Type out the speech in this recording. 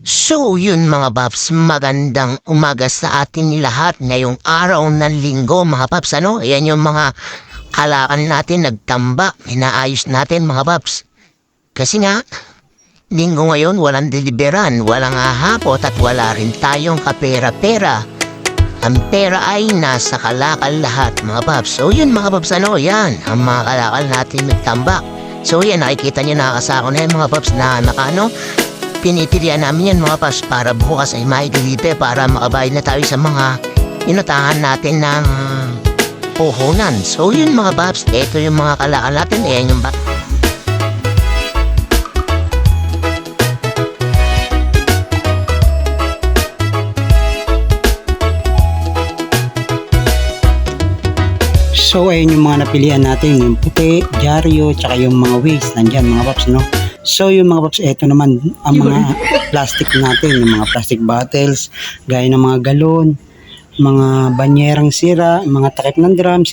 So yun mga paps, magandang umaga sa atin lahat ngayong araw ng linggo mga paps. Ayan yung mga halaman natin nagtamba, inaayos natin mga paps. Kasi nga, linggo ngayon walang deliveran, walang hahapot at wala rin tayong kapera-pera. Ang pera ay nasa kalakal lahat mga paps. So yun mga paps, yan, ang mga kalakal natin nagtambak. So yan, nakikita nyo nakakasako na yan mga paps na pinipilian namin yan mga paps para bukas ay may deliver para makabayad na tayo sa mga inutahan natin ng puhunan. So yun mga paps, ito yung mga kalakal natin, ayan yung So ayun yung mga napilian natin, yung puti, dyaryo, tsaka yung mga waste nandyan mga paps, no? So yung mga paps, eto naman ang mga plastic natin, yung mga plastic bottles, gaya ng mga galon, mga banyerang sira, mga takip ng drum,